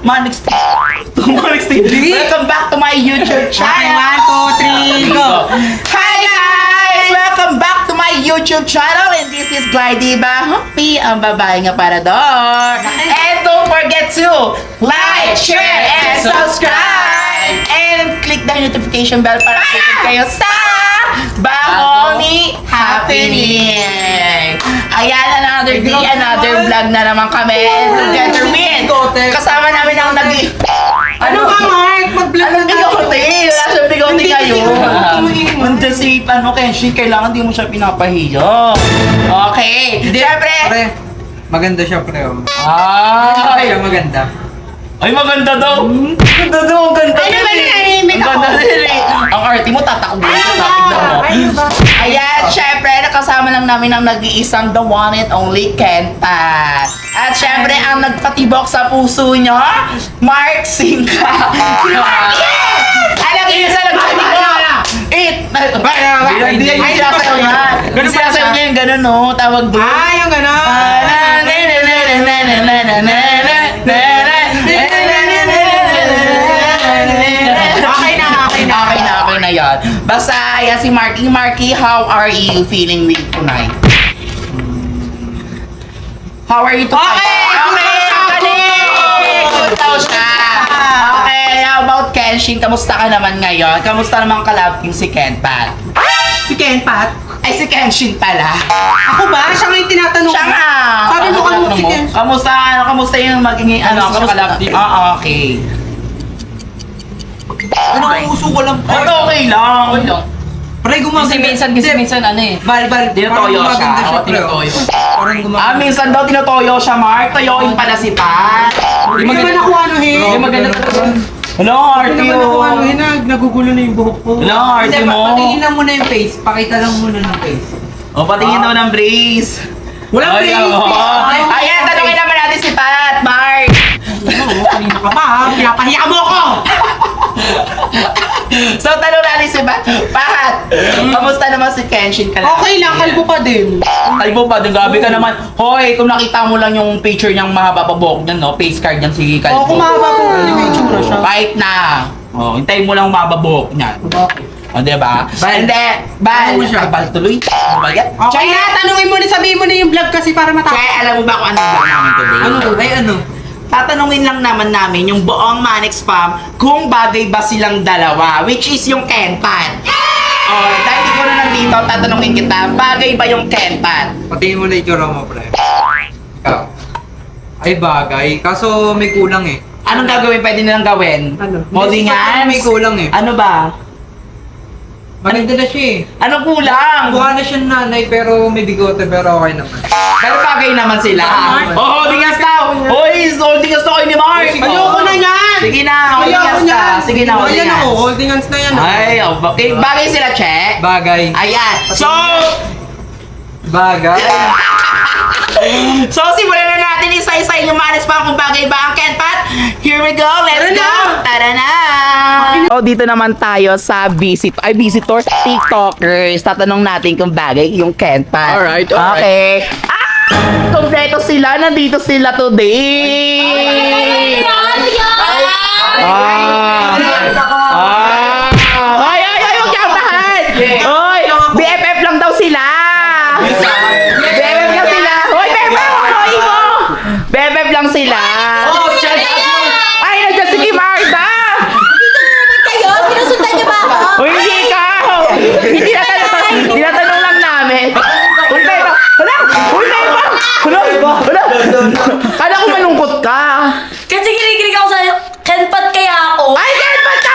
Manix Welcome back to my YouTube channel. 1, 2, 3, go! Hi guys! Welcome back to my YouTube channel and this is Glydiva Humpy, ang babae nga parador. And don't forget to like, share, and subscribe! And click the notification bell para updated kayo sa bagong happening! Ayan, another day, another vlog na naman kami. Together with, kasama namin ang Ano ka, Mark? Mag-vlog Anong na tayo. bigote? Wala siyang bigote Hindi ngayon. kasi Hindi si, Kenshi, kailangan di mo siya pinapahiya. Okay. Siyempre. Pre, maganda siya, pre. Ay. Siya maganda. Ay, maganda daw. Maganda daw, ang ganda. Ay, naman, din eh. nahihimik Ang ganda ako. din eh. Ang arte mo, tatakbo. Tatignan mo. Ayan, syempre, nakasama lang namin ang nag-iisang the one and only Ken Pat. At syempre, ang nagpatibok sa puso niyo, Mark Singka. Alam niyo sa nagpatibok. Hindi yan yung sinasayaw niya. Ganun sinasayaw niya yung ganun, no? Tawag doon. Yung gano'n. Okay na yan. Basta, yan si Marky. Marky, how are you feeling with tonight? How are you tonight? Good daw siya. Okay, how about Kenshin? Kamusta ka naman ngayon? Kamusta naman kalabing si Ken Pat? Si Ken Pat. Ay, si Kenshin pala. Ako ba? Siya nga yung tinatanong. Siya nga. Sabi mo Ano si Ken. Kamusta yung maging, Kamusta siya kalabing? okay. Ano ang uso ko lang? Ay, okay lang. Pre, gumaganda. Kasi minsan ano eh. Bal. Tinatoyo Parang siya. gumaganda Oo, pre. tinatoyo. Parang gumaganda. Minsan daw tinotoyo siya, Mark. Toyoin pala si Pat. Hindi naman ako anuhin. Hindi maganda talaga. Hello, Hindi Artie. naman ako anuhin. Nagugulo na yung buhok ko. Hello, Artie mo. Patingin lang muna yung face. Pakita lang muna ng face. O, patingin daw ng brace. Walang Ay, brace. oo. Ay, Ayan, tanongin naman natin si Pat, Mark. Kanina ka pa ha. Pinapahiya mo ko. So, tanong natin si Pat. Kamusta naman si Kenshin ka lang? Okay lang, kalbo pa din. Kalbo pa, din gabi ka naman. Hoy, kung nakita mo lang yung picture niyang mahaba pa buhok niyan, no? Face card niyan si Kalbo. Oo, kumahaba po yung itsura siya. Kahit na. Oh, hintayin mo lang mahaba buhok niyan. O, diba? Bal. Hindi. Bal. Ano mo siya? Ay, bal tuloy. Ano ba yan? Okay na, tanungin mo na, sabihin mo na yung vlog kasi para matapos. Kaya alam mo ba kung anong vlog namin today? Ano? Tatanungin lang naman namin yung buong Manix Fam kung bagay ba silang dalawa, which is yung Ken Pat. Oh, dahil ikaw na nandito, tatanungin kita, bagay ba yung Ken Pat? Patingin mo na itsura mo, pre. Ikaw. Ay, bagay. Kaso may kulang eh. Anong gagawin pwede nilang gawin? Ano? Holding hands? May kulang eh. Ano ba? Maganda na siya eh. Anong kulang? Mukha na siya nanay pero may bigote pero okay naman. Pero bagay naman sila. Mark. Oh, holding hands daw! Hoy, holding hands daw kayo ni Mark! Ayoko na yan! Sige na, holding Ayoko hands ka. niyan. Sige na, holding Ayan ako, hands. holding hands na yan. Ay, oh, bagay sila, Che. Bagay. Ayan. So, Bagay. simulan na natin isa-isa yung manis pa kung bagay ba ang Ken Pat. Here we go, let's go! Tara na! So, dito naman tayo sa visitors, TikTokers. Tatanong natin kung bagay yung Ken Pat. Alright. Okay. Kompleto sila. Nandito sila today. Ay, huwag kang tahan! Hoy, BFF lang daw sila! BFF lang sila! Hoy, BFF! Hoy mo! BFF lang sila! Ay, nandiyan si Marta! Kayo, sinusundan niyo ba ako? Hoy, hindi ka! Tinatanong lang namin. Hoy, tayo ba? Hala! Hoy, tayo ba? Hala! Kala ko malungkot ka. Kasi kinikilig ako sa Kenpat kaya ako. Ay, Ken Pat ka!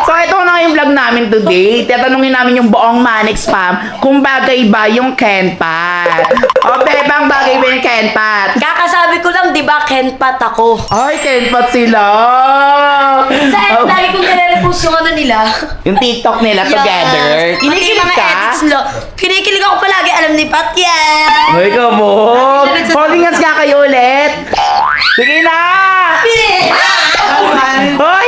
So, ito na yung vlog namin today. Tatanungin namin yung buong Manix Fam kung bagay ba yung Ken Pat. O, Bebang, bagay ba yung Ken Pat? Kakasabi ko lang, di ba, Kenpat ako. Ay, Ken Pat sila! Sa lagi kong nire-repost yung ano nila. Yung TikTok nila together. Pati yung Kinikilig mga ka? edits lo. Kinikilig ako palagi, alam ni Pat yan. Ay, kabog! Holding hands nga kayo ulit! Sige na! Hoy!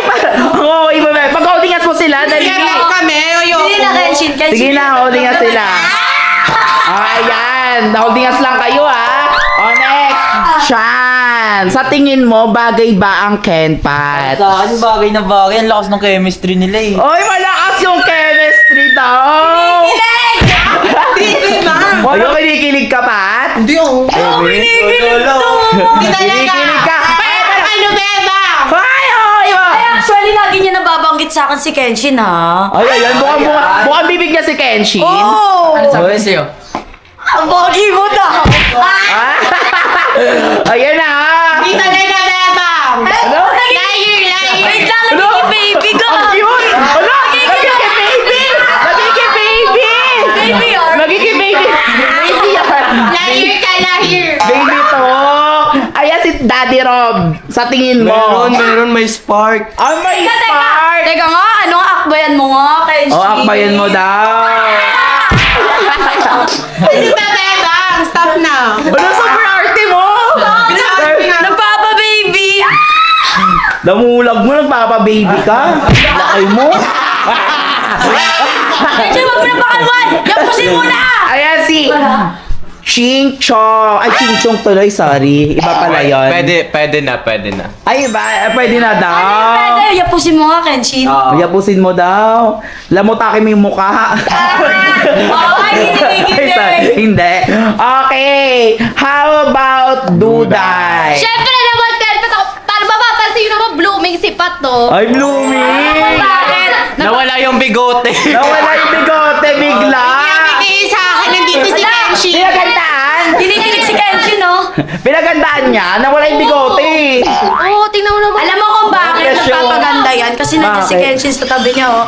Pag-holding hands mo sila, dali! Kami, Hindi na, Kenshin. Sige na, holding hands sila. Ayan, holding hands lang kayo ha. O, next! Shine! naman, sa tingin mo, bagay ba ang Kenpat? Sa akin, bagay na bagay. Ang lakas ng chemistry nila eh. Oy, malakas yung chemistry daw! Ano, kinikilig ka, Pat? Hindi ako. Kinikilig ka? Ano, Beba? Ay, oy, Ay, actually, lagi niya nababanggit sa akin si Kenshin, ha? Ay, ayan, mukhang bibig niya si Kenshin. Oh! Ano sabi sa'yo? Ang pogi mo daw! Ah! Ayan na, ha? Hindi talaga, Beba! Ano? Wait lang, nagiging baby ka! Ang cute! Ano? Nagiging baby! Nagiging baby! Baby, or? Nagiging baby! Baby yan! Baby to! Ayan si Daddy Rob. Sa tingin mo. Meron, may spark. Ah, may Teka, spark! teka nga, ano nga akbayan mo nga, Kenshin? O, akbayan mo daw. Hindi ba, Beba? Stop na! Ano, super arte mo? Nagpapa-baby! Damulag mo, nagpapa-baby ka. Laki mo. Kenshin, wag mo na pakalwan! Yapusin mo na! Ayan si Ching Chong. Ay, Ching Chong tuloy, sorry. Iba pala yun. Pwede na. Ay, iba. Pwede na daw. Pwede, yapusin mo nga, Kenshin. Yapusin mo daw. Lamutakin mo yung mukha. Ay, Ay, sorry. Hindi. Okay. How about Duday? Siyempre naman, Kenpat ako. Paano ba papansin naman blooming si Pat, to? Ay, blooming. Bakit? Nawala yung bigote. Nawala yung bigote bigla. sa akin, nandito si Kenshin. Pinagandaan. Kinikilig si Kenshin, no? Pinagandaan niya. Nawala yung bigote. Oo, tingnan mo naman. Alam mo kung bakit Presyo. nagpapaganda yan? Kasi nandiyan si Bakit? Kenshin sa tabi niya, oh.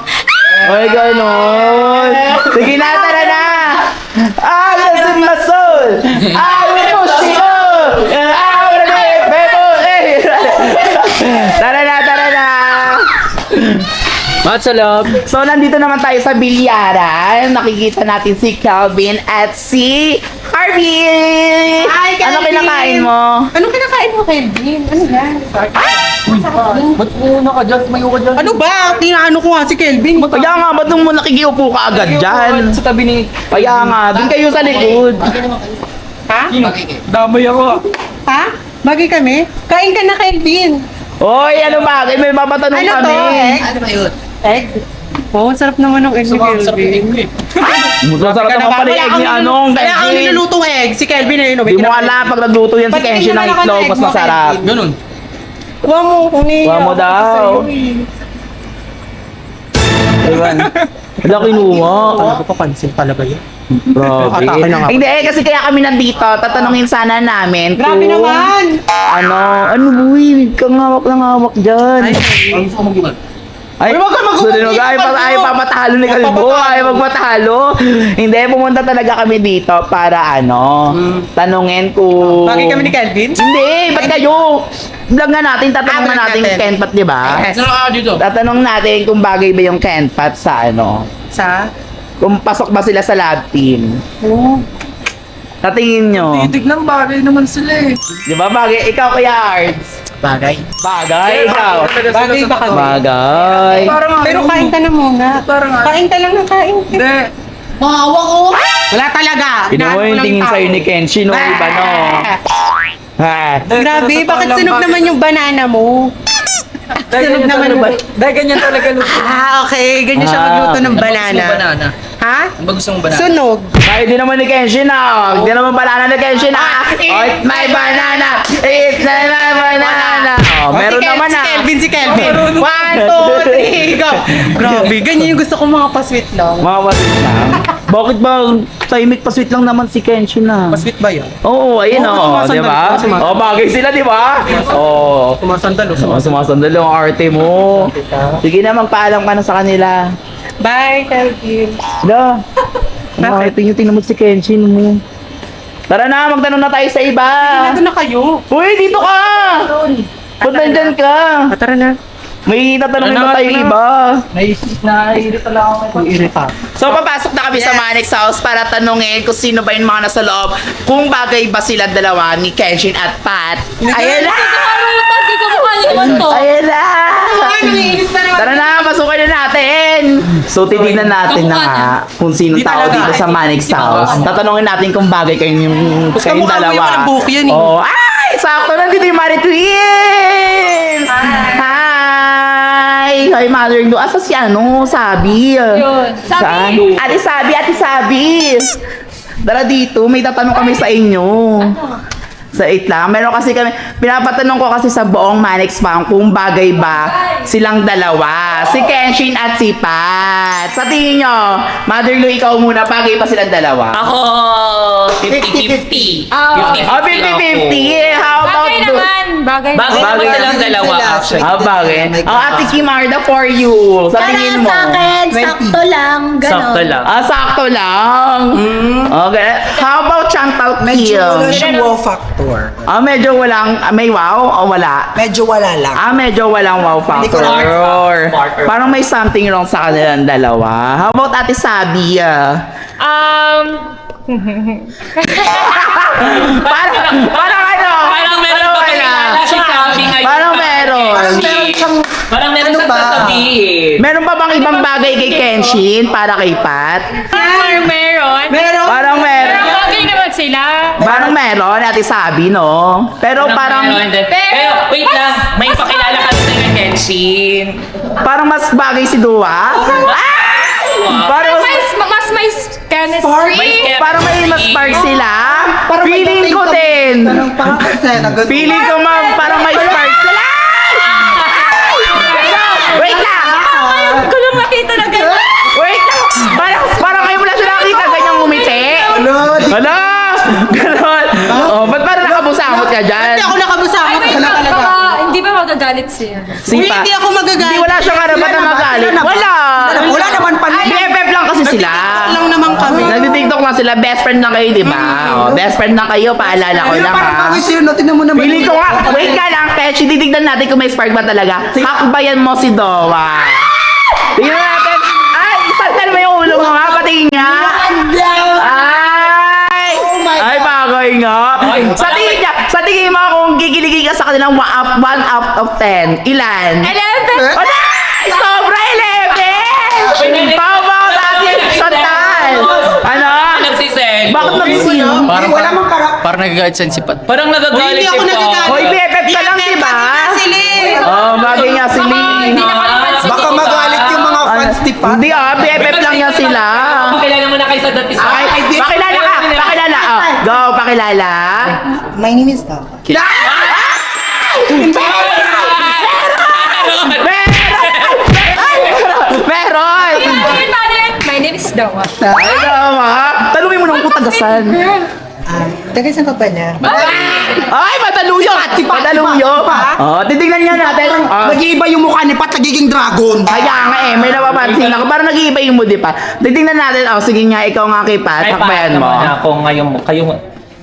Ay, ganon. Sige na, tara na. I was in my soul. I will push you. I will be people. Tara na, tara na. Mat sa loob. So, nandito naman tayo sa bilyaran. Nakikita natin si Calvin at si Harvey. Hi, Calvin. Ano kinakain mo? Anong kinakain mo, Kelvin? Ano yan? Ba't muna ka dyan? Tumayo ka dyan. Ano ba? Tinaano ko nga si Kelvin. Kaya nga, ba't nung mo nakikiupo ka agad dyan? Sa tabi ni... Kaya nga, dun kayo sa likod. Ha? Damay ako. Ha? Bagay kami? Kain ka na, Kelvin. Hoy, ano ba? May mapatanong Ano kami. to? Egg? Ano ba yun? Egg? Oo, sarap naman ng egg ni Sarap yung Kelvin. Masarap naman pala yung egg ni anong, Kaya ang Kenshin. nilulutong egg, si Kelvin ayun. Di mo alam, pag nagluto yan si Kenshin ng itlog, mas masarap. Ganun. Kuha mo, kung Kuha mo daw. Ewan. Wala kinuha. Ano ko papansin pala ba yun? Grabe. Atake na nga. Hindi, kasi kaya kami nandito, tatanungin sana namin Grabe kung... naman! Ano, buwi, kang hawak ng hawak dyan. Ang gusto mo gumag. Ay, Wag ka mag-uwi, sunod ay papatalo ni Kalbo, ay magpatalo. Hindi, pumunta talaga kami dito para tanungin kung... Bagay kami ni Kelvin? Hindi, ba't kayo? Vlog nga natin, tatanong vlog nga natin natin. Kenpat, di ba? Yes. Sino ka dito? Tatanong natin kung bagay ba yung Kenpat sa Sa? kung pasok ba sila sa lab team. Oo. Tatingin nyo. Titignan bagay naman sila eh. Di ba bagay? Ikaw kaya, Arts? Bagay. Bagay, ikaw. Bagay ba kami? Bagay. Parang Pero kain ka na muna. Parang Kain ka lang ng kain. Hindi. Mahawa ko. Wala talaga. Kinuha Inaano ko yung lang tingin tao. sa'yo ni Kenshin, no? Iba, no? Ha? Grabe, bakit sunog naman yung banana mo? Sunog naman yung... Dahil ganyan talaga luto. Ah, okay. Ganyan siya magluto ng banana. Banana. Ha? Ano ba gusto mong banana? Sunog. Ay, di naman ni Kenshin, ah. Di naman banana ni Kenshin, ah. Oh, it's my banana. It's my banana. Oh, meron naman, ah. Si Kelvin. 1, 2, 3, go. Grabe, ganyan yung gusto ko mga pa-sweet lang. Mga wasit lang. Bakit ba tahimik pa sweet lang naman si Kenshin, ah? Pa-sweet ba yun? Oo, ayun, Oo, oh. sumasandal. Di ba? Sumasandal. Oh, bagay sila, di ba? Oh. Sumasandalo. Sumasandal yung arte mo. Sige na, magpaalam ka na sa kanila. Bye, Kelvin. Da. Bakit? Tingnan mo si Kenshin mo. Tara na, magtanong na tayo sa iba. Nandun na kayo. Uy, dito ka! Ba't nandyan ka? Tara na. May tatanungin Ano, na tayo ano? iba. Naiirita lang ako. Irita. So, papasok na kami sa Manix House para tanungin kung sino ba yung mga nasa loob. Kung bagay ba sila dalawa ni Kenshin at Pat. Ayan na! Hindi ko mukha niyo naman to. Ayan na! Tara na, pasukin na natin! So, titignan natin na nga kung sino Di tao talaga. dito sa Manix House. Tatanungin natin kung bagay kayong Basta kayong mukha mo yung dalawa. walang buhok yan eh. Oh, ay! sakto nandito yung Mari Twins! Hi! Hi, Mother Lu. Asa si ano? Sabi. Yun. Saan? Ate Sabi, Ate Sabi. Tara dito, may tatanong kami sa inyo. Sa 8 lang. Meron kasi kami, pinapatanong ko kasi sa buong Manix Farm kung bagay ba silang dalawa. Si Kenshin at si Pat. Sa tingin nyo, Mother Lu, ikaw muna, bagay pa silang dalawa? Ako, 50-50. Oh, 50-50. How about Bagay naman. Bagay Bagay naman silang dalawa, actually. bagay. Ate Kim Arda for you. Sa tingin mo? Para sa akin, sakto lang. Ganon. Sakto lang. Sakto lang. Okay. How about Chantal Medyo wala Kim? siyang wow factor. Medyo walang, may wow o wala? Medyo wala lang. Medyo walang wow factor. Smarter. Parang may something wrong sa kanilang dalawa. How about Ate Sabi? Parang ano? Parang meron pa kilala si Sabi ngayon. Parang meron. Parang meron Ano siyang ba? sasabihin. Meron pa bang ibang bagay kay Kenshin para kay Pat? Meron. Parang meron. Bagay naman sila. Parang meron, Ate Sabi, no? Pero parang, meron din. Pero, wait lang. May pakilala ka rin kay Kenshin. parang mas bagay si Dua. Parang Mas may chemistry. parang may mas spark sila. Feeling ko din. Tanong pa kasi na ganun. Feeling ko parang may spark sila. Wait lang. Ko lang makita na gano'n. Wait lang. Parang kayo wala siya nakita ganyang umiti. Hala. Ganon. Ba't parang nakabusangot ka dyan? Hindi ako nakabusangot. Wait lang, baka hindi ba magagalit siya? Sipa. Hindi ako magagalit. Hindi, wala siyang karapat na magalit. Wala. Wala naman pala. BFF lang kasi sila. lang naman kami. Nagtitiktok lang sila. Best friend lang kayo, di ba? Best friend lang kayo. Paalala ko lang, Parang ha? bagay sa'yo, no? Tingnan mo naman. Feeling ko nga, wait ka lang, Pechi, titignan natin kung may spark ba talaga. Hakbayan mo si Dowa. Tingnan natin. Ay, sandal mo yung ulo mo nga, patingin nga. Ay, bagay nga. Sa tingin mo kung gigiligin ka sa kanilang 1 out of 10, ilan? 11. Wala! Sobra 11! How about Ate Chantal? Ano? Nagsisend. Bakit nagsisino? Parang wala mang karak. Parang nagagalit siya si Pat. Parang nagagalit Hindi ako si Pat. nagagalit. Hoy, BFF ka lang, di ba? Bagay nga si Lee. Hindi na kalapansin. Baka magalit yung mga fans ni Pat. Hindi BFF lang yan sila. Pakilala mo na kayo sa dati sa... Ay, pakilala ka! Pakilala! Go, pakilala! My name is Dawa. Meron! My name is Dawa. Ay, naman! Tanungin mo nung kutagasan. Tagay sa ka niya. Ay, mataluyo! Mataluyo! Titignan nga natin. Nag-iiba yung mukha ni Pat, nagiging dragon. Kaya nga may napapansin ako. Parang nag-iiba yung mood, di pa? Titignan natin. Sige nga, ikaw nga kay Pat. Hakbayan mo. Ako ngayon, kayo...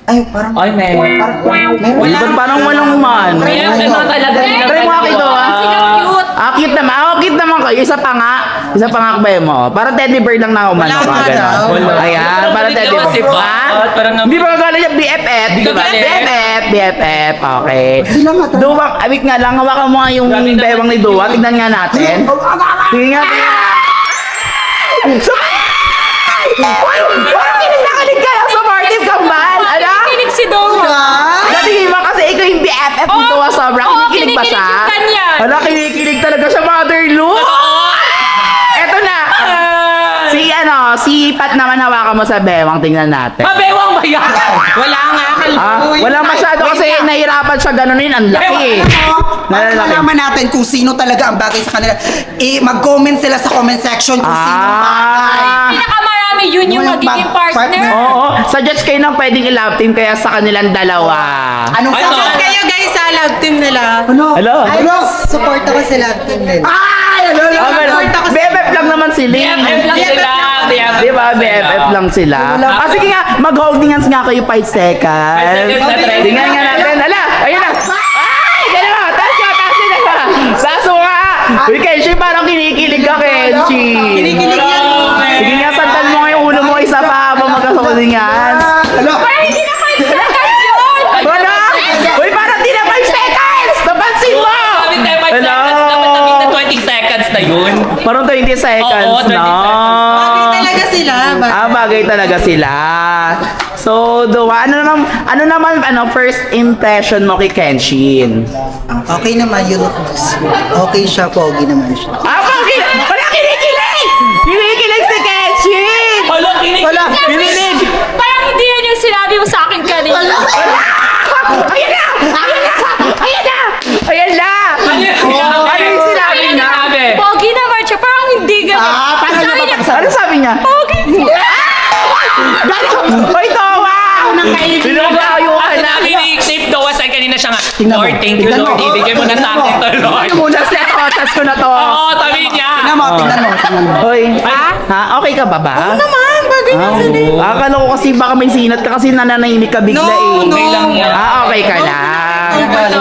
Ay, parang... Ay, meron. Ba't parang walang man? Meron naman talaga. Try mo ako ito, Sila cute. Cute naman. Cute naman kayo. Isa pa nga. Isa pa nga hakbayan mo. Parang teddy bear lang na umano ka. Ayan, parang teddy bear. Si Pat, parang Hindi ba magalit yung BFF? Hindi ka galit. BFF. Okay. Sila nga talaga. Duwang, wait nga lang. Hawakan mo nga yung bewang ni Duwa. Tignan nga natin. Tingnan nga. Parang kinakalig ka lang sa Martis Kambal. Ano? Kinig si Dawa. Natingin mo kasi ikaw yung BFF ni Duwa sobra. Kinikilig ba siya? kinikilig yung kanya. Hala, kinikilig talaga siya, Mother Lu. Eto na. Si Pat naman hawakan mo sa bewang. Tingnan natin. Mabewang ba yan? Wala nga. Wala masyado kasi nahirapan siya ganunin. Ang laki eh. Para malaman natin kung sino talaga ang bagay sa kanila. Mag-comment sila sa comment section kung sino ang bagay. Pinakamarami yun yung Walang magiging partner. partner. Oo. Suggest kayo ng pwedeng i-love team kaya sa kanilang dalawa. Anong Ano? sabi? Kayo guys sa love team nila. Ano? Hello? Support ako sa love team nila. Ay! BFF lang naman sila. BFF lang sila. Di ba? BFF lang sila. Sige nga, mag-holding hands nga kayo 5 seconds. Tingnan nga natin. Hala, ayun na. Ay, gano'n na. Taas ka. Saso nga. Uy, Kenshi, parang kinikilig ka, Kenshi. Kinikilig yan. Sige nga, santan mo nga yung ulo mo isa pa habang magka-holding hands. Ay, hindi na 5 seconds yun! Wala! Uy, parang di na 5 seconds! Napansin mo! Sabi tayo 5 Hello? seconds. Dapat sabihin na 20 seconds na yun. Parang 20 seconds, Oo, 20 no? Bagay talaga sila. Bagay talaga sila. So, Dua, ano naman, first impression mo kay Kenshin? Okay naman, you look okay siya, pogi naman siya. Wala kinikilig! Kinikilig si Kenshin! Wala, kinig! Wala, kinikilig! Parang hindi yan yung sinabi mo sa akin kanina. Ayan na! Ayan na! Ayan na! Ayan na! Ano yung sinabi niya? Pogi naman siya, parang hindi ganun. Paano Sabi niya niya, mapagsabi? Ano sabi niya? pogi. Hoy, Towa! Pinag-aayuhan na! Nakinig daw sa kanina siya nga. Tingnan mo. Lord, thank you, Tingnan Lord. mo. Ibigay mo na sa akin to, Lord. Ano muna, step otas ko na to. Oo, sabi niya. Tingnan mo. Hoy, ha? Okay ka ba ba? Oo naman, bagay na sila. Akala ko kasi baka may sinat ka kasi nananahimik ka bigla eh. Okay lang yan. Okay ka lang.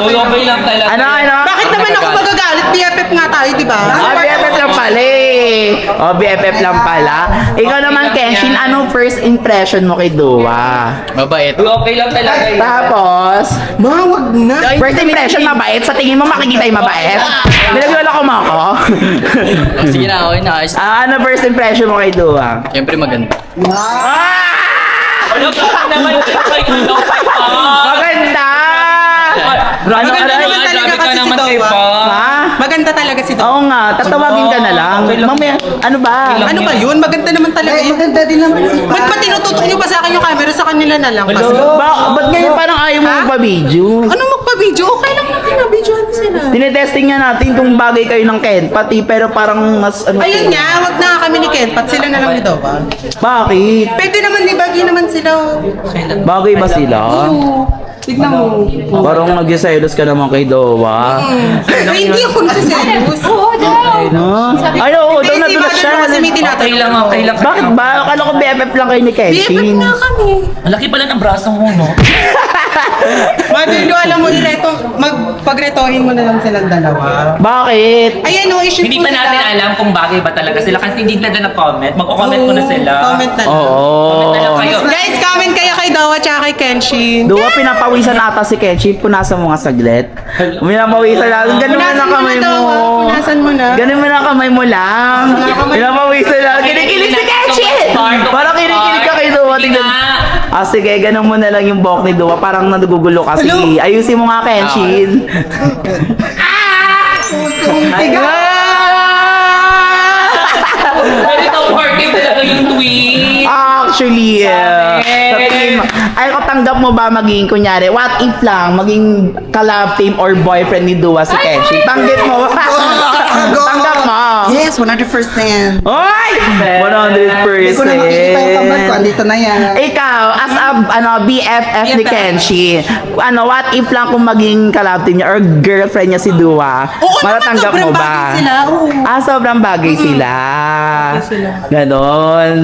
Okay lang talaga. Ano? Bakit naman ako magagalit? BFF nga tayo, di ba? BFF lang pala eh. BFF lang pala. Ikaw naman, Kenshin, anong first impression mo kay Dua? Mabait. Okay lang talaga. Tapos, Mawag na. first impression mabait? Sa tingin mo makikita yung mabait? Nilagyola ko mo ako? Sige na, okay na. Ano first impression mo kay Dua? Siyempre maganda. Ah! Ano ka naman? Maganda! Ano Maganda aray? naman talaga Grabe ka kasi si naman, Dowa. Epa. Ha? Maganda talaga si Dowa. Oo nga, tatawagin ka na lang. Mamaya, ano ba? Ano ba yun? Maganda naman talaga yun. Maganda din naman si Ba't ba tinututok niyo ba sa akin yung camera? Sa kanila na lang kasi. Ba't ngayon parang ayaw mo magpa-video? Ano magpa-video? Okay lang naman na videohan sila. Tinetesting nga natin kung bagay kayo ng Ken, pati pero parang mas ano. Ayun nga, wag na kami ni Ken. Pat sila na lang ni Dowa. Bakit? Pwede naman, di bagay naman sila. Bagay ba sila? Tignan mo. Parang nag-selos ka naman kay Dowa. Ay, hindi ako nagsiselos. Oo, daw. No? Ay, oo, daw Hindi, si nadulas Mother siya. naman kasi may tinatanong. Okay lang. Bakit ba? Akala ko BFF lang kayo ni BFF Kenshin. na kami. Ang laki pala ng braso mo, no? Madilo, alam mo, pag-retohin mo na lang silang dalawa. Bakit? Ayan o, issue Hindi po pa natin nila. alam kung bagay ba talaga sila kasi hindi nila nag-comment. Mag-comment ko na sila. Comment na lang. Oo. Comment na lang kayo. Guys, comment kayo kay Dawa tsaka kay Kenshin. Dowa, pinapawisan ata si Kenshin. Punasan mo nga saglit. Pinapawisan lang. Ganun mo na Punasan mo kamay na, mo. Dowa. Punasan mo na. Ganun mo na kamay mo lang. Pinapawisan lang. Kinikilig si Kenshin! Parang kinikilig ka kay Dowa. Tingnan. Sige, ganun mo na lang yung buhok ni Dowa. Parang nagugulo kasi. Ayusin mo nga, Kenshin. Pero ito, working talaga yung tweet. Actually, sa team, ay tanggap mo ba maging, kunyari, what if lang, maging ka-love team or boyfriend ni Dua si Kenshi? Tanggap mo ba? Tanggap mo? Yes, 100%. Oy! 100%. Hindi ko na makikita yung tambal ko. Andito na yan. Ikaw, as a BFF ni Kenshi, what if lang kung maging ka-love team niya or girlfriend niya si Dua? Oo naman, Matatanggap mo sobrang ba? bagay sila. Oo. Sobrang bagay sila. Ganon.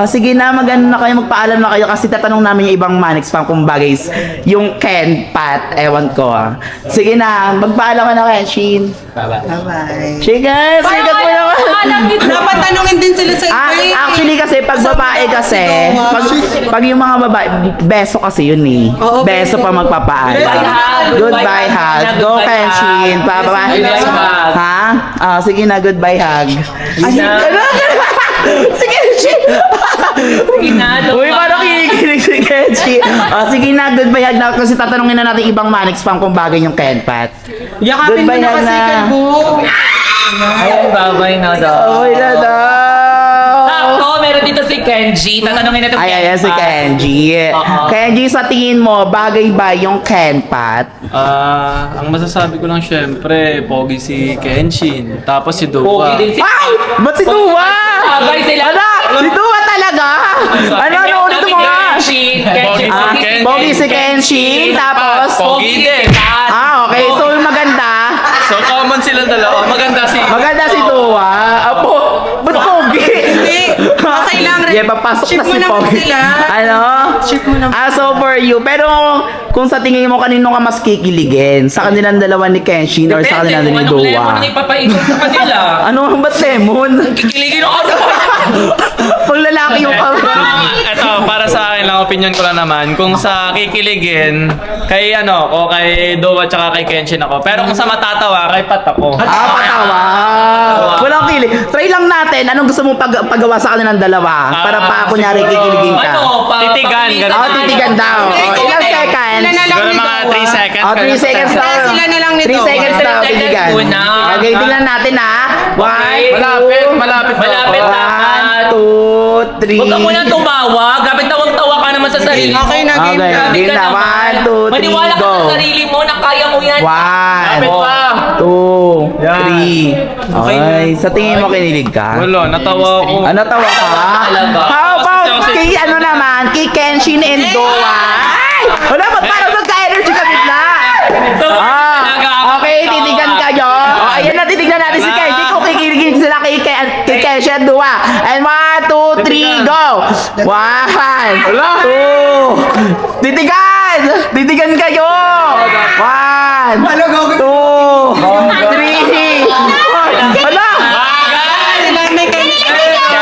Sige na, na kayo, magpaalam na kayo kasi tatanong namin yung ibang Manix fam kung bagay yung Ken, Pat, ewan ko. Sige na, magpaalam ka na Kenshin. Bye-bye. Sige, sigat mo naman. Alam nito. Dapat tanungin din sila sa iba. Actually kasi pag babae kasi, pag yung mga babae, beso kasi yun eh. Oo, Beso pa magpapaalam. Goodbye hug. Go Kenshin. Bye-bye. Goodbye hug. Ha? Sige na, goodbye hug. Ano? Si Kenshin! Sige na, Uy, parang kinikilig si Kenshin. Sige na, goodbye hug na kasi tatanungin na natin ibang Manix fam kung bagay yung Ken, Pat. Yakapin mo Goodbye na hug kasi, Ken Bo. Ayun, babay na daw. Uy na daw. Sakto, meron dito si Kenji. Tatanungin natin Ayan si Kenji. Oo. Kenji, sa tingin mo, bagay ba yung Ken, Pat? Ang masasabi ko lang syempre, pogi si Kenshin. Tapos si Dua. Pogi din si... Ay! Ba't si Dua? Bagay sila. Ano? Si Dua talaga? Ano? Ulit mo nga? Pogi si Kenshin, tapos? Pogi din. Okay. So, yung maganda? So common silang dalawa. Maganda si... Maganda si Dua. Ba't pogi? Hindi. Okay lang rin. Yeah, papasok Ship na mo si naman Pogi. sila. Ano? Ship mo naman. So for you. Pero kung sa tingin mo kanino ka mas kikiligin? Sa kanilang dalawa ni Kenshin or sa kanilang ni Anong lemon Dua? na ipapaikot sa kanila? Ano? Ba't lemon? Kikiligin ako sa Pag lalaki yung Ito, para sa akin akin lang, opinion ko lang naman. Kung sa kikiligin, kay o kay Dowa tsaka kay Kenshin ako. Pero kung sa matatawa, kay Pat ako. Patawa. Walang kilig. Try lang natin. Anong gusto mong paggawa sa kanilang dalawa? Para pa kunyari kikiligin ka. Titigan, ganun. Titigan daw. Ilang seconds? Siguro mga 3 seconds. 3 seconds daw. Sila na lang nito. 3 seconds daw, titigan. muna. Okay, tingnan natin ha. 1, Malapit. Malapit dapat. 1, 2, 3. Huwag ka muna tumawa. Grabe tawang-tawa ka naman sa sarili mo. Okay na, game Okay, na. game na. 1, 2, 3, Maniwala ka go. sa sarili mo na kaya mo yan. 1, 2, 3. Okay, sa tingin mo kinilig ka? Wala, natawa ako. Ano tawa ka? Talaga. How about Kasi- kay naman, kay Kenshin and Dowa? Ay! Wala, ba't parang magka-energy ka bigla? Okay, titigan kayo. Ayan na, titignan natin si Kenshin kung kikiligin sila kay Kenshin and Dowa. And 1, 2, 3, go! 1, 2, titigan! Titigan kayo! 1, 2, 3, 4, hala!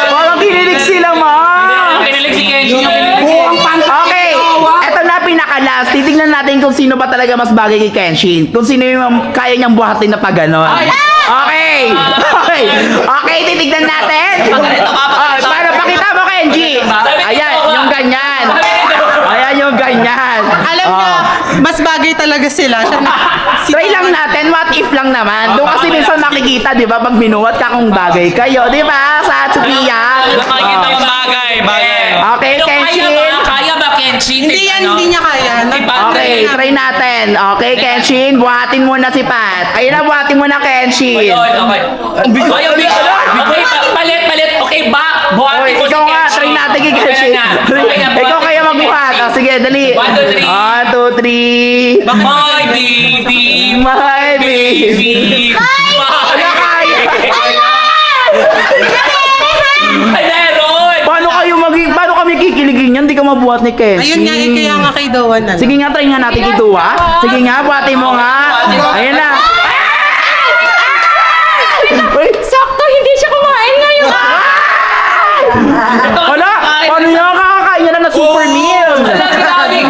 Walang kinilig sila, ma! Kinilig si Kenshin yung Okay, eto na pinaka-last. Titignan natin kung sino ba talaga mas bagay kay Kenshin. Kung sino yung kaya niyang buhatin na pag ganon. Okay! Okay! Okay, titignan natin! Para pakita mo, Kenji! Ayan, yung ganyan. Ayan yung ganyan. Alam niya, mas bagay talaga sila. Siya na, Try lang natin, what if lang naman. Doon kasi minsan makikita, di ba, pag binuhat ka kung bagay kayo, di ba, sa Sophia? Nakikita yung Bagay. Okay, Pero Kenshin. Kaya ba, Kenshin? hindi niya kaya. Okay, try natin. Okay, Kenshin, buhatin muna si Pat. Ayun na, buhatin mo na, Kenshin. Ayun, okay. Ayaw, okay, palit. Okay, buhatin Oy, mo si ikaw nga, Kenshin. try natin kay Kenshin. Ikaw kaya magbuhat. Oh, sige, dali. 1, 2, 3. 1, 2, 3. My baby. My baby. Baby. Wala kaya. Ay, meron. Paano kami kikiligin yan? Hindi ka mabuhat ni Kenshin. Ayun nga, kaya nga kay Dowa na lang. Sige nga, try nga natin kay Dua. Sige nga, buhatin mo nga. Ayan na. Uy, Sakto, hindi siya kumain ngayon. wala. Paano niya kakakain niya na super meal? Grabe.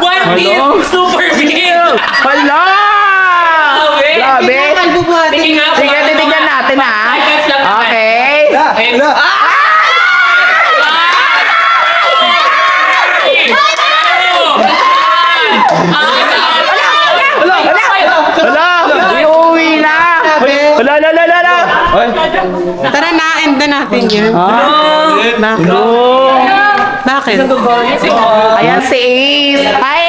One piece super meal. Hala! Grabe. Bubuhatin. Sige nga. Sige, titignan natin ha. Okay. Hala! Iuwi na! Hala! Tara na, end na natin yun. Bakit? Ayan si Ace. Hi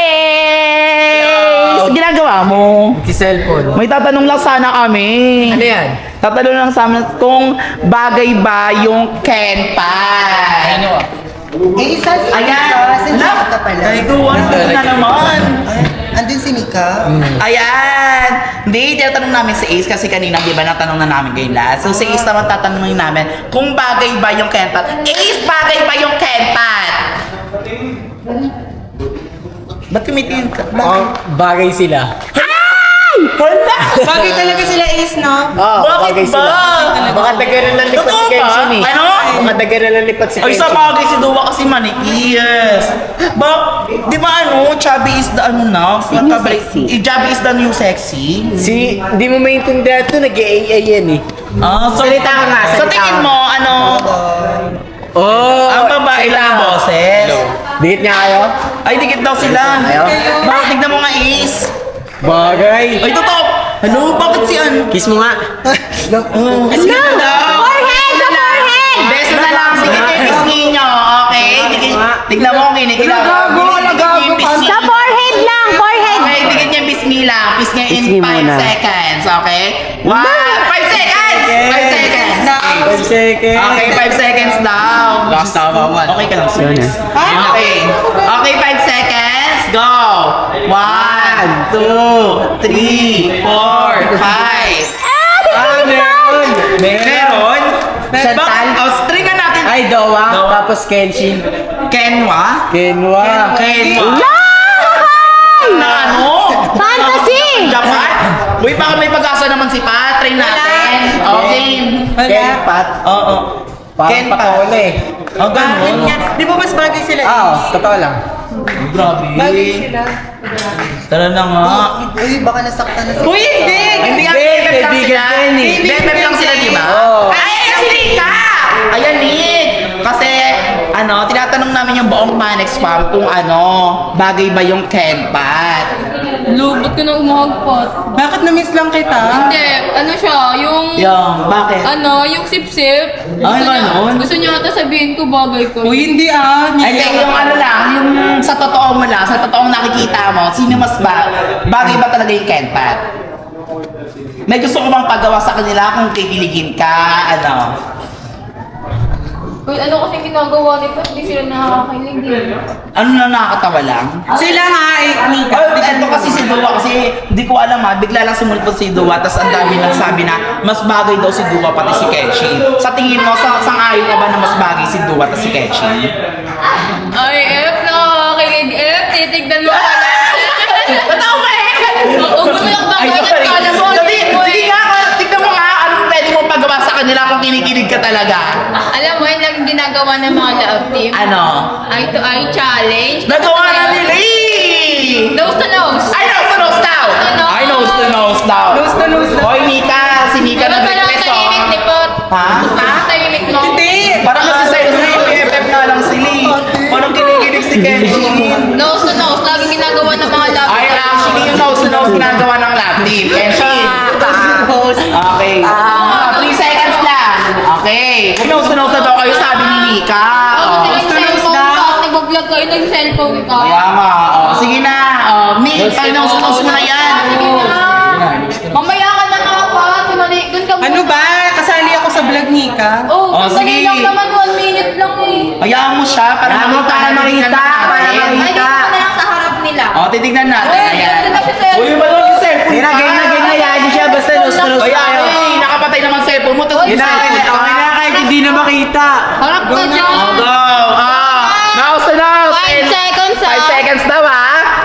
Ace! Ginagawa mo? Si cellphone. May tatanong lang sana kami. Ano yan? Tatanong lang sa amin kung bagay ba yung Kenpai. Ano? Ayan! Ka pala. Ay, duwan na naman. Andun si Nika. Ayan! Hindi, tinatanong namin si Ace kasi kanina, di ba, natanong na namin kayo lahat. So, si Ace naman tatanungin namin kung bagay ba yung Kenpat. Ace, bagay ba yung Kenpat? Ba't tumitingin ka? Bagay sila. Hala! Bagay talaga sila Ace, no? Bakit ba? Baka nagkaroon ng lipat Totoo si Kenshin ba? eh. Ano? Baka nagkaroon ng lipat si Ay, Kenshin. sa bagay si Dua kasi manikis. Di ba chubby is the ano na? Chubby is the new sexy. Di mo maintindihan ito, nag-AA yan eh. Salita ka nga, Sa salita tingin ka. mo, ang babae lang ang boses? Dikit niya kayo? Ay, dikit daw sila. Bakit? Tignan mo nga, Ace. Bagay. Ay, totoo. Ano? Bakit si ano? Kiss mo nga. Forehead! Sa forehead! Beso na lang. Dikit yung pisngi nyo. Okay? Tignan mo kung kinikilaw. Dikit yung pisngi. Sa forehead lang, forehead. Okay, dikit niya yung pisngi lang. Pisngi in 5 seconds. Okay? 5 seconds! 5 seconds. 5 seconds. Okay, 5 seconds daw. Last tama man. Okay ka lang, sis. Okay. Okay, 5 seconds. Go! 1, 2, 3, 4, 5. Meron? Chantal? Stringan natin. Ay, Dowa. Tapos Kenshin. Kenwa? Kenwa. Kenwa. Na ano? Fantasy! Japan? Uy, baka may pag-asa naman si Pat. Try natin. Okay. Kenpat. Oo. Parang patola eh. Oh, ganun. Di ba mas bagay sila? Oo, totoo lang. Grabe. Bagay sila. Tara na nga. Uy, baka nasaktan na si... Uy, hindi! Hindi nga, Hindi, BFF lang kaibigan sila. ko yun eh. BFF lang sila, di ba? Oo. Ay, si Rika! Ayan, Nick. Kasi, tinatanong namin yung buong Manex fam kung bagay ba yung Kenpat. Lubot ko na umahagpat. Bakit na-miss lang kita? Hindi, ano siya, yung... Bakit? Yung sip-sip. Ay, ganun? Gusto niya ata sabihin ko bagay ko. Uy, hindi ah. Ay, yung yung sa totoo mo lang, sa totoong nakikita mo, sino mas bagay ba talaga yung Kenpat? May gusto ko bang paggawa sa kanila kung kikiligin ka, Uy, ano kasi ginagawa nito? Hindi sila nakakakilig eh. Ano na nakakatawa lang? Sila nga eh, Mika. Oh, eto kasi si Dua, kasi hindi ko alam bigla lang sumulpot si Dua, tapos ang dami nagsabi na mas bagay daw si Dua pati si Kenshi. Sa tingin mo, sang-ayon ka ba na mas bagay si Dua at si Kenshi? Ay, F, nakakakilig. F, titignan mo pala. Totoo ba eh? Oo, gumayak ba Ay, kayo? sorry. Kala mo, Sige, hindi mo sige eh. nga, tignan mo nga, anong pwede mong paggawa sa kanila kung kinikilig ka talaga? Alam mo, yun lang ginagawa ng mga love team. Ano? Eye to eye challenge. Nagawa na nila eh! Nose to nose. Ay, nose to nose daw! Ano? Ay, nose to nose daw! Nose to nose daw. Hoy, Nika! Si Nika Diba pala ang nag-request tahimik ni Pot? Ha? Ang tahimik mo? Hindi! Parang kasi sa'yo sa BFF na lang sila eh. Parang kinikilig si Kenshi. Nose to nose. Laging ginagawa ng mga love Ay, team. actually, yung nose to nose ginagawa ng lab team. Kenshi. Okay. 3 seconds lang. Okay. Nose to nose na daw kayo, sabi ni Nika. Oo, Oh. nag cellphone ka. Nag-vlog kayo, nag-cellphone ka. Kaya nga. Oh, sige na. Nick, ay nose to nose mo na yan. Sige na. Mamaya ka na nga pa. Doon ka Ano ba? Kasali ako sa vlog, Mika. Oh, Oh, sandali sige. lang naman. 1 minute lang eh. Hayaan mo siya para Hayaan mo para makita, para Ay, dito makita. na lang sa harap nila. Oh, titignan natin. Uy, Ayan. dito na siya sa- Uy, ba yung cellphone Game na, ka? game na, game na. Yan siya. Basta nose to nose Kaya tayo. nakapatay naman cellphone mo. Tapos Yun na, okay na kahit hindi na makita. Harap ka dyan. Oh, go! Mouse to nose! 5 seconds 5 ah. seconds daw ha!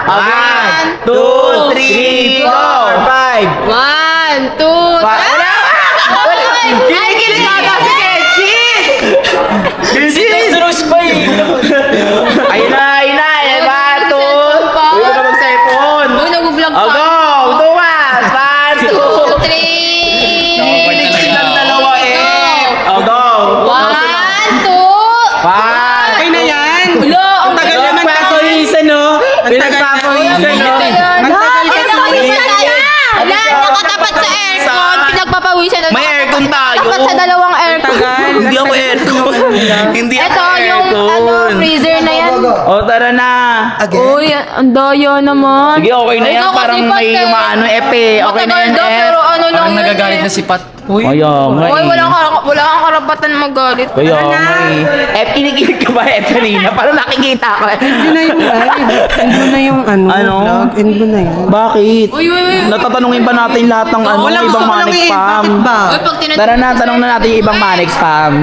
1, 2, 3, go! 5. 1, 2, Wala! Kinikilig ata si Kenshi! Kenshi! Nose to nose pa eh. Ayun na, ayun na! Ayun ba? 2! Uy, ka mag-cellphone! Uy, nag-vlog Oh, pa. go! 2, 1! 2, 3. Balik silang dalawa eh! Oh, go! 1, 2. 1! Okay na yan. Ulo, Ang tagal naman kasi. Pinagpapawisan no? Ang tagal Pinagpapawisan no? Ang tagal kasi. Nakatapat sa aircon, pinagpapawisan. May aircon tayo! Tapat sa dalawang aircon. Tagal. Hindi ako aircon! Hindi ako Ito yung aircon! freezer na yan. O, tara na! Uy, ang daya naman. Sige, okay na yan. Ikaw kasi, Parang Pat, may eh. maano F eh. Okay na Matagal yan daw, F. pero ano lang yun Nagagalit eh. na si Pat. Kaya nga Uy, eh. wala kang karapatan magalit. Kaya nga eh. F, kinikilig ka ba F kanina? Parang nakikita ka. Yun na yung live. Endo na yung Ano? vlog. Endo na yun. Bakit? Uy. Natatanungin ba natin lahat ng Wala, gusto ibang ko lang Manix i-end. Fam? Bakit ba? Uy, pag tinanong Tara na, tanong na natin yung ibang Manix Fam.